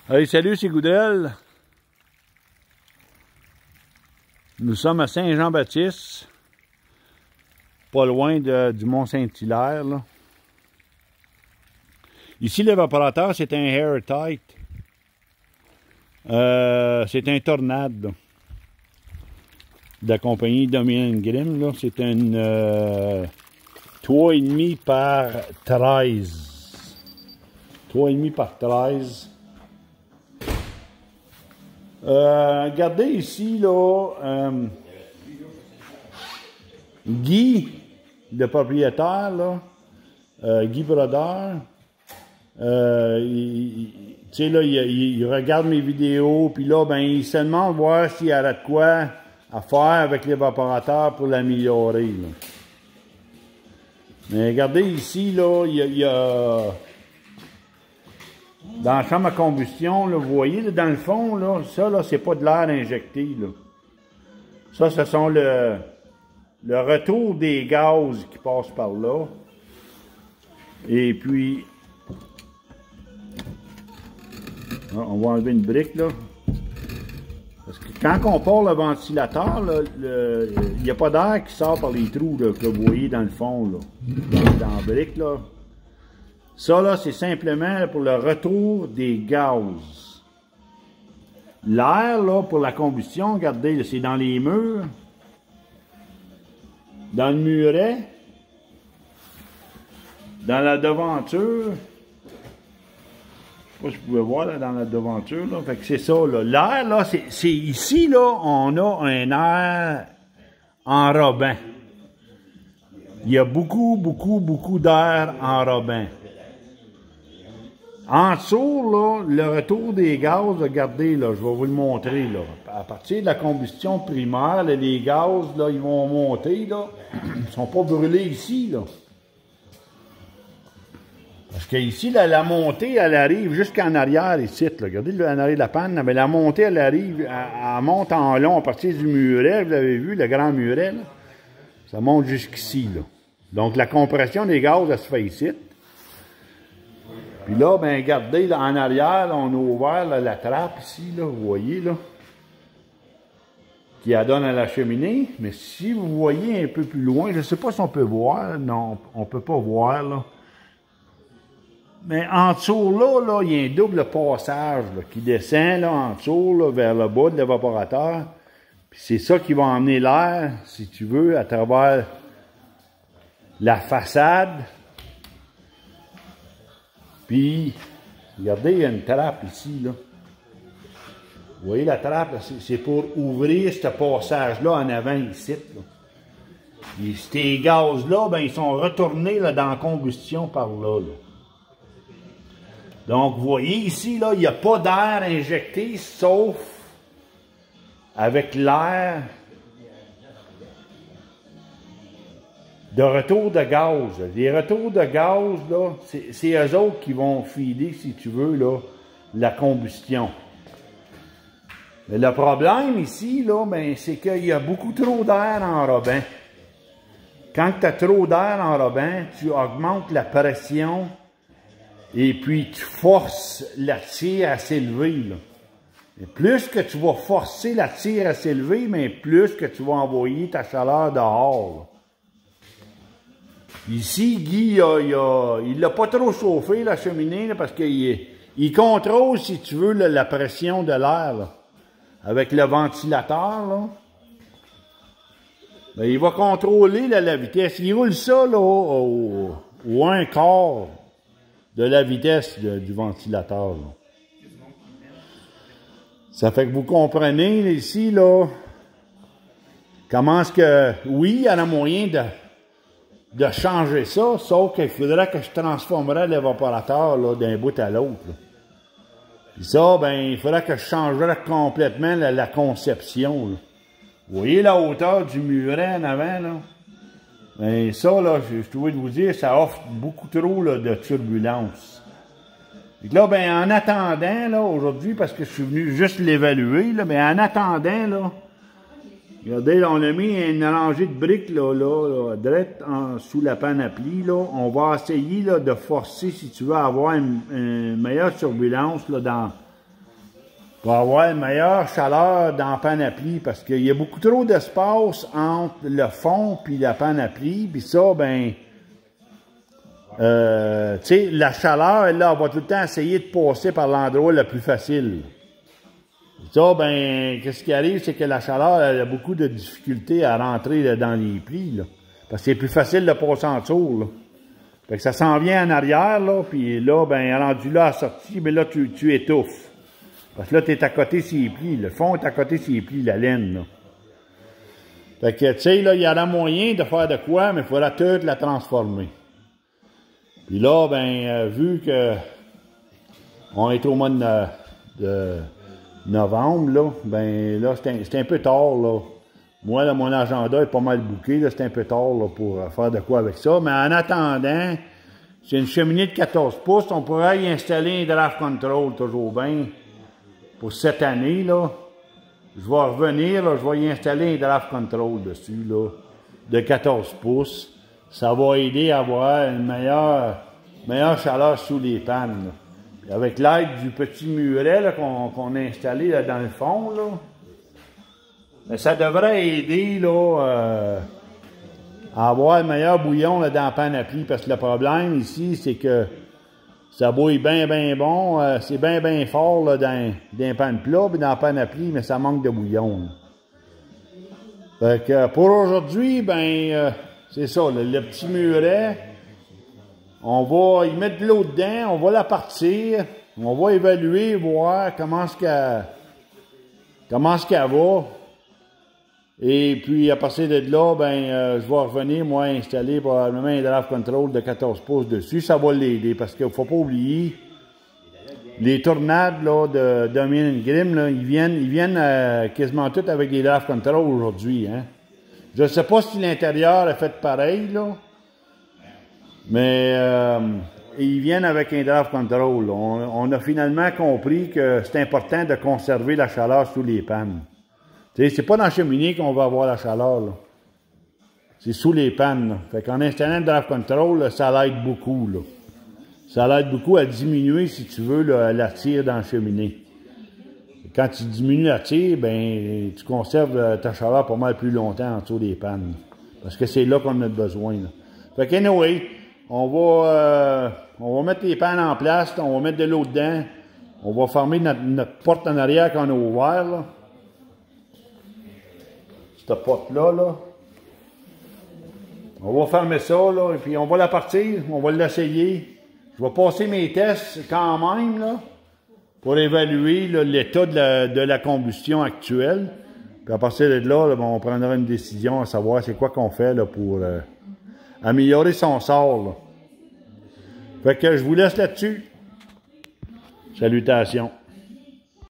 Hey, salut, c'est Goudel. Nous sommes à Saint-Jean-Baptiste, pas loin du Mont-Saint-Hilaire. Là. Ici, l'évaporateur, c'est un Airtight. C'est un Tornade là, de la compagnie Dominion Grimm. C'est une 3,5 par 13. 3,5 par 13. Regardez ici, là, Guy, le propriétaire, là, Guy Brodeur, il regarde mes vidéos, puis là, ben, il se demande voir s'il y a de quoi à faire avec l'évaporateur pour l'améliorer. Mais regardez ici, là, il y a dans la chambre à combustion, là, vous voyez, là, dans le fond, là, ça, là, c'est pas de l'air injecté, là. Ça, ce sont le retour des gaz qui passent par là. Et puis, on va enlever une brique, là. Parce que quand on part le ventilateur, il n'y a pas d'air qui sort par les trous, là, que vous voyez dans le fond, là. Dans la brique, là. Ça, là, c'est simplement pour le retour des gaz. L'air, là, pour la combustion, regardez, c'est dans les murs, dans le muret, dans la devanture. Je sais pas si vous pouvez voir, là, dans la devanture, là. Fait que c'est ça, là. L'air, là, c'est ici, là, on a un air enrobant. Il y a beaucoup d'air enrobant. En dessous, là, le retour des gaz, regardez, là, je vais vous le montrer, là. À partir de la combustion primaire, là, les gaz, là, ils vont monter, là. Ils ne sont pas brûlés ici, là. Parce que ici, là, la montée, elle arrive jusqu'en arrière, ici, là. Regardez, là, en arrière de la panne, là, mais la montée, elle arrive, elle monte en long à partir du muret, vous l'avez vu, le grand muret, là. Ça monte jusqu'ici, là. Donc, la compression des gaz, elle se fait ici. Puis là, ben regardez, là, en arrière, là, on a ouvert là, la trappe ici, là, vous voyez, là, qui donne à la cheminée. Mais si vous voyez un peu plus loin, je ne sais pas si on peut voir, non, on ne peut pas voir, là. Mais en dessous, là, il y a un double passage là, qui descend, là, en dessous, là, vers le bas de l'évaporateur. Puis c'est ça qui va emmener l'air, si tu veux, à travers la façade. Puis, regardez, il y a une trappe ici, là. Vous voyez la trappe, c'est pour ouvrir ce passage-là en avant ici, là. Et ces gaz-là, ben, ils sont retournés là, dans la combustion par là, là. Donc, vous voyez ici, là, il n'y a pas d'air injecté, sauf avec l'air de retour de gaz. Les retours de gaz, là, c'est eux autres qui vont filer, si tu veux, là, la combustion. Mais le problème ici, là, ben, c'est qu'il y a beaucoup trop d'air enrobant. Quand tu as trop d'air enrobant, tu augmentes la pression et puis tu forces la tire à s'élever, là. Et plus que tu vas forcer la tire à s'élever, mais plus que tu vas envoyer ta chaleur dehors, là. Ici, Guy, il l'a pas trop chauffé, la cheminée, là, parce qu'il contrôle, si tu veux, là, la pression de l'air, avec le ventilateur, là. Ben, il va contrôler là, la vitesse. Il roule ça là, au un quart de la vitesse du ventilateur, là. Ça fait que vous comprenez, là, ici, là, comment est-ce que, oui, il y en a moyen de changer ça, sauf qu'il faudrait que je transformerais l'évaporateur d'un bout à l'autre. Puis ça, ben, il faudrait que je changerais complètement la conception, là. Vous voyez la hauteur du muret en avant, là? Ben, ça, là, je trouvais de vous dire, ça offre beaucoup trop là, de turbulences. Et là, ben, en attendant, là, aujourd'hui, parce que je suis venu juste l'évaluer, là, ben, en attendant, là, regardez, là, on a mis une rangée de briques, là, direct sous la panoplie, là. On va essayer, là, de forcer, si tu veux, avoir une meilleure turbulence, là, pour avoir une meilleure chaleur dans la panoplie, parce qu'il y a beaucoup trop d'espace entre le fond et la panoplie, puis ça, ben, tu sais, la chaleur, là, on va tout le temps essayer de passer par l'endroit le plus facile. Ça, ben, qu'est-ce qui arrive, c'est que la chaleur, elle a beaucoup de difficultés à rentrer là, dans les plis, là, parce que c'est plus facile de passer en dessous, là. Fait que ça s'en vient en arrière, là, puis là, ben, rendu là à la sortie, ben là, tu étouffes. Parce que là, tu es à côté ses plis. Le fond est à côté ses plis, la laine, là. Fait que, tu sais, là, il y aura moyen de faire de quoi, mais il faudra tout la transformer. Puis là, ben, vu que on est au mois de novembre, là, ben, là, c'est un peu tard, là. Moi, là, mon agenda est pas mal bouqué, là, c'est un peu tard, là, pour faire de quoi avec ça. Mais en attendant, c'est une cheminée de 14 pouces, on pourrait y installer un draft control, toujours bien. Pour cette année, là, je vais revenir, là, je vais y installer un draft control dessus, là, de 14 pouces. Ça va aider à avoir une meilleure chaleur sous les pannes, là. Avec l'aide du petit muret qu'on a installé là, dans le fond, là, mais ça devrait aider là, à avoir un meilleur bouillon là, dans la panoplie, parce que le problème ici, c'est que ça bouille bien bon, c'est bien fort là, dans les pannes plats et dans la panoplie, mais ça manque de bouillon. Là. Fait que pour aujourd'hui, ben c'est ça, le petit muret, on va y mettre de l'eau dedans, on va la partir, on va évaluer, voir comment est-ce qu'elle va. Et puis, à partir de là, ben, je vais revenir, moi, installer probablement un draft control de 14 pouces dessus. Ça va l'aider, parce qu'il ne faut pas oublier, les tornades, là, de Dominion Grimm, là, ils viennent quasiment toutes avec des draft control aujourd'hui, hein. Je ne sais pas si l'intérieur est fait pareil, là, mais ils viennent avec un draft control. On a finalement compris que c'est important de conserver la chaleur sous les pannes. C'est pas dans la cheminée qu'on va avoir la chaleur, là. C'est sous les pannes, là. Fait qu'en installant le draft control, là, ça l'aide beaucoup, là. Ça l'aide beaucoup à diminuer, si tu veux, là, la tire dans la cheminée. Et quand tu diminues la tire, ben, tu conserves ta chaleur pas mal plus longtemps en dessous des pannes. Parce que c'est là qu'on a besoin, là. Fait qu'anyway, on va mettre les pannes en place, on va mettre de l'eau dedans, on va fermer notre porte en arrière qu'on a ouvert, là. Cette porte-là, là. On va fermer ça, là, et puis on va la partir, on va l'essayer. Je vais passer mes tests quand même, là, pour évaluer l'état de la combustion actuelle. Puis à partir de là, on prendra une décision à savoir c'est quoi qu'on fait là, pour améliorer son sort, là. Fait que je vous laisse là-dessus. Salutations.